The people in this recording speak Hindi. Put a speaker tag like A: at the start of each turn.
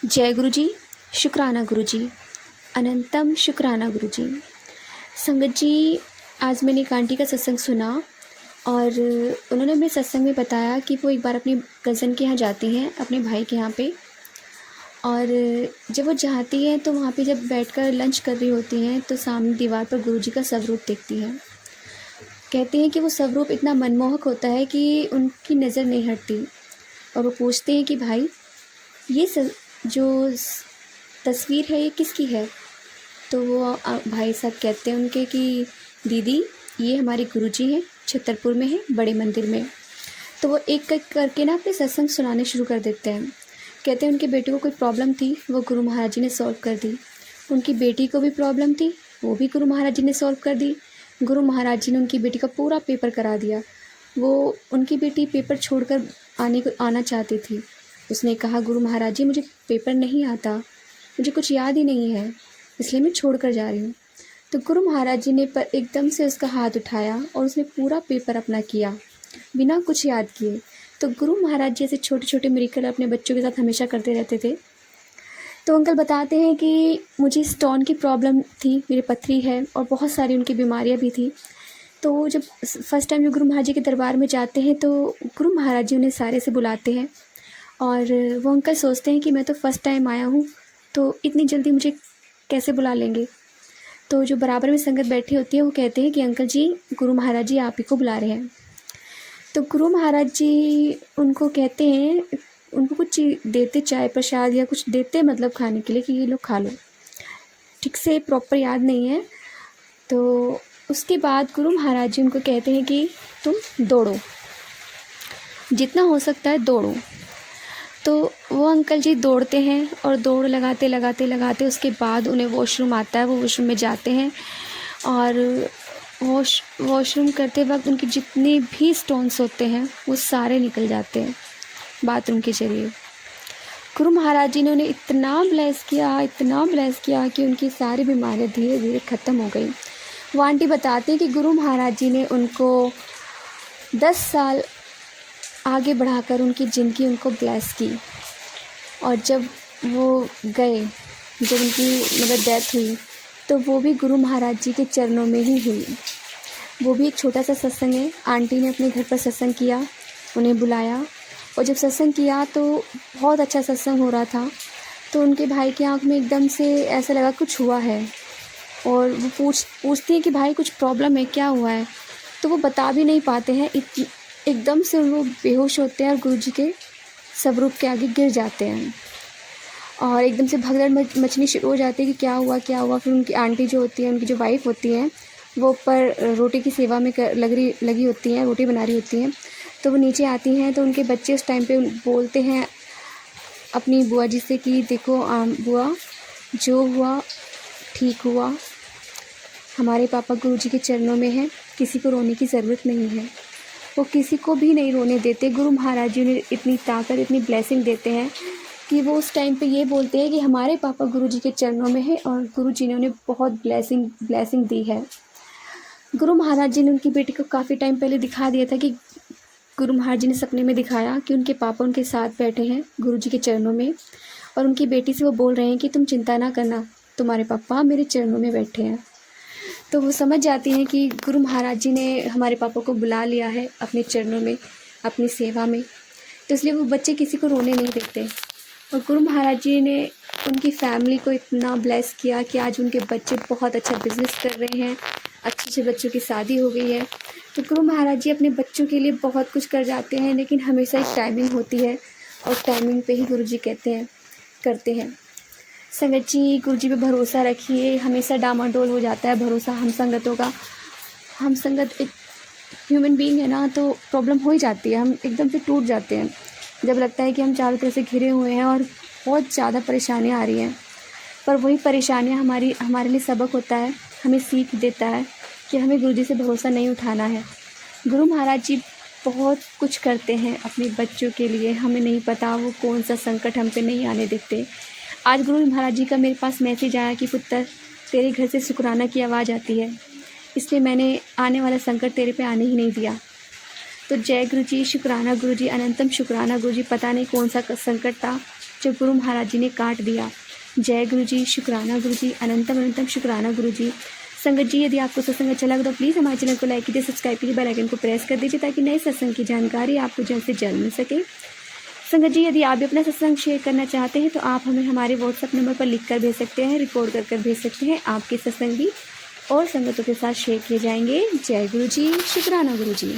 A: जय गुरु जी, शुक्राना गुरु जी, अनंतम शुक्राना गुरु जी। संगत जी, आज मैंने एक आंटी का सत्संग सुना और उन्होंने अपने सत्संग में बताया कि वो एक बार अपनी कज़न के यहाँ जाती हैं, अपने भाई के यहाँ पे। और जब वो जाती हैं तो वहाँ पे जब बैठकर लंच कर रही होती हैं तो सामने दीवार पर गुरु जी का स्वरूप देखती हैं। कहती हैं कि वो स्वरूप इतना मनमोहक होता है कि उनकी नज़र नहीं हटती। और वो पूछते हैं कि भाई, ये जो तस्वीर है ये किसकी है? तो वो भाई साहब कहते हैं उनके कि दीदी, ये हमारे गुरुजी हैं, छतरपुर में है, बड़े मंदिर में। तो वो एक एक करके ना अपने सत्संग सुनाने शुरू कर देते हैं। कहते हैं उनके बेटे को कोई प्रॉब्लम थी, वो गुरु महाराज जी ने सॉल्व कर दी। उनकी बेटी को भी प्रॉब्लम थी, वो भी गुरु महाराज जी ने सॉल्व कर दी। गुरु महाराज जी ने उनकी बेटी का पूरा पेपर करा दिया। वो उनकी बेटी पेपर छोड़कर आना चाहती थी। उसने कहा, गुरु महाराज जी, मुझे पेपर नहीं आता, मुझे कुछ याद ही नहीं है, इसलिए मैं छोड़ कर जा रही हूँ। तो गुरु महाराज जी ने पर एकदम से उसका हाथ उठाया और उसने पूरा पेपर अपना किया बिना कुछ याद किए। तो गुरु महाराज जी ऐसे छोटे छोटे मिरेकल अपने बच्चों के साथ हमेशा करते रहते थे। तो अंकल बताते हैं कि मुझे स्टोन की प्रॉब्लम थी, मेरी पथरी है और बहुत सारी उनकी बीमारियाँ भी थी। तो जब फर्स्ट टाइम जो गुरु महाराज जी के दरबार में जाते हैं तो गुरु महाराज जी उन्हें सारे से बुलाते हैं और वो अंकल सोचते हैं कि मैं तो फ़र्स्ट टाइम आया हूँ, तो इतनी जल्दी मुझे कैसे बुला लेंगे। तो जो बराबर में संगत बैठी होती है वो कहते हैं कि अंकल जी, गुरु महाराज जी आप ही को बुला रहे हैं। तो गुरु महाराज जी उनको कहते हैं, उनको कुछ देते, चाय प्रसाद या कुछ देते मतलब खाने के लिए कि ये लोग खा लो। ठीक से प्रॉपर याद नहीं है। तो उसके बाद गुरु महाराज जी उनको कहते हैं कि तुम दौड़ो, जितना हो सकता है दौड़ो। तो वो अंकल जी दौड़ते हैं और दौड़ लगाते लगाते लगाते उसके बाद उन्हें वॉशरूम आता है, वो वॉशरूम में जाते हैं और वॉशरूम करते वक्त उनके जितने भी स्टोन्स होते हैं वो सारे निकल जाते हैं बाथरूम के जरिए। गुरु महाराज जी ने उन्हें इतना ब्लेस किया कि उनकी सारी बीमारियां धीरे धीरे ख़त्म हो गई। वो आंटी बताती हैं कि गुरु महाराज जी ने उनको 10 साल आगे बढ़ाकर उनकी ज़िंदगी उनको ब्लेस की। और जब वो गए, जब उनकी मतलब डेथ हुई, तो वो भी गुरु महाराज जी के चरणों में ही हुई। वो भी एक छोटा सा सत्संग है, आंटी ने अपने घर पर सत्संग किया, उन्हें बुलाया और जब सत्संग किया तो बहुत अच्छा सत्संग हो रहा था। तो उनके भाई की आँख में एकदम से ऐसा लगा कुछ हुआ है और वो पूछती हैं कि भाई कुछ प्रॉब्लम है, क्या हुआ है? तो वो बता भी नहीं पाते हैं, एकदम से वो बेहोश होते हैं और गुरुजी के स्वरूप के आगे गिर जाते हैं और एकदम से भगदड़ मचनी शुरू हो जाती है कि क्या हुआ। फिर उनकी आंटी जो होती है, उनकी जो वाइफ होती हैं, वो ऊपर रोटी की सेवा में लगी होती हैं, रोटी बना रही होती हैं। तो वो नीचे आती हैं तो उनके बच्चे उस टाइम पे बोलते हैं अपनी बुआ जी से कि देखो बुआ, जो हुआ ठीक हुआ, हमारे पापा गुरुजी के चरणों में हैं, किसी को रोने की ज़रूरत नहीं है। वो किसी को भी नहीं रोने देते। गुरु महाराज जी उन्हें इतनी ताकत, इतनी ब्लेसिंग देते हैं कि वो उस टाइम पे ये बोलते हैं कि हमारे पापा गुरुजी के चरणों में है और गुरुजी ने उन्हें बहुत ब्लेसिंग दी है। गुरु महाराज जी ने उनकी बेटी को काफ़ी टाइम पहले दिखा दिया था कि गुरु महाराज जी ने सपने में दिखाया कि उनके पापा उनके साथ बैठे हैं गुरुजी के चरणों में और उनकी बेटी से वो बोल रहे हैं कि तुम चिंता ना करना, तुम्हारे पापा मेरे चरणों में बैठे हैं। तो वो समझ जाती हैं कि गुरु महाराज जी ने हमारे पापा को बुला लिया है अपने चरणों में, अपनी सेवा में। तो इसलिए वो बच्चे किसी को रोने नहीं देते। और गुरु महाराज जी ने उनकी फैमिली को इतना ब्लेस किया कि आज उनके बच्चे बहुत अच्छा बिजनेस कर रहे हैं, अच्छे बच्चों की शादी हो गई है। तो गुरु महाराज जी अपने बच्चों के लिए बहुत कुछ कर जाते हैं, लेकिन हमेशा एक टाइमिंग होती है और टाइमिंग पे ही गुरु जी करते हैं। संगत जी, गुरु जी पे भरोसा रखिए, हमेशा डामाडोल हो जाता है भरोसा हम संगतों का। हम संगत एक ह्यूमन बीइंग है ना, तो प्रॉब्लम हो ही जाती है, हम एकदम से टूट जाते हैं जब लगता है कि हम चारों तरफ से घिरे हुए हैं और बहुत ज़्यादा परेशानियाँ आ रही हैं। पर वही परेशानियाँ हमारे लिए सबक होता है, हमें सीख देता है कि हमें गुरु जी से भरोसा नहीं उठाना है। गुरु महाराज जी बहुत कुछ करते हैं अपने बच्चों के लिए, हमें नहीं पता वो कौन सा संकट हम पे नहीं आने देते। आज गुरु महाराज जी का मेरे पास मैसेज आया कि पुत्र, तेरे घर से शुक्राना की आवाज़ आती है, इसलिए मैंने आने वाला संकट तेरे पे आने ही नहीं दिया। तो जय गुरु जी, शुक्राना गुरु जी, अनंतम शुक्राना गुरु जी। पता नहीं कौन सा संकट था, जब गुरु महाराज जी ने काट दिया। जय गुरु जी, शुक्राना गुरु जी, अनंतम अनंतम शुक्राना गुरु जी। संगत जी, यदि आपको सत्संग अच्छा लगा तो प्लीज़ हमारे चैनल को लाइक कीजिए, सब्सक्राइब कीजिए, बेल आइकन को प्रेस कर दीजिए ताकि नए सत्संग की जानकारी आपको जल्द से जल्द मिल सके। संगत जी, यदि आप भी अपना सत्संग शेयर करना चाहते हैं तो आप हमें हमारे व्हाट्सएप नंबर पर लिख कर भेज सकते हैं, रिकॉर्ड कर भेज सकते हैं। आपके सत्संग भी और संगतों के साथ शेयर किए जाएंगे। जय गुरु जी, शुक्राना गुरु जी।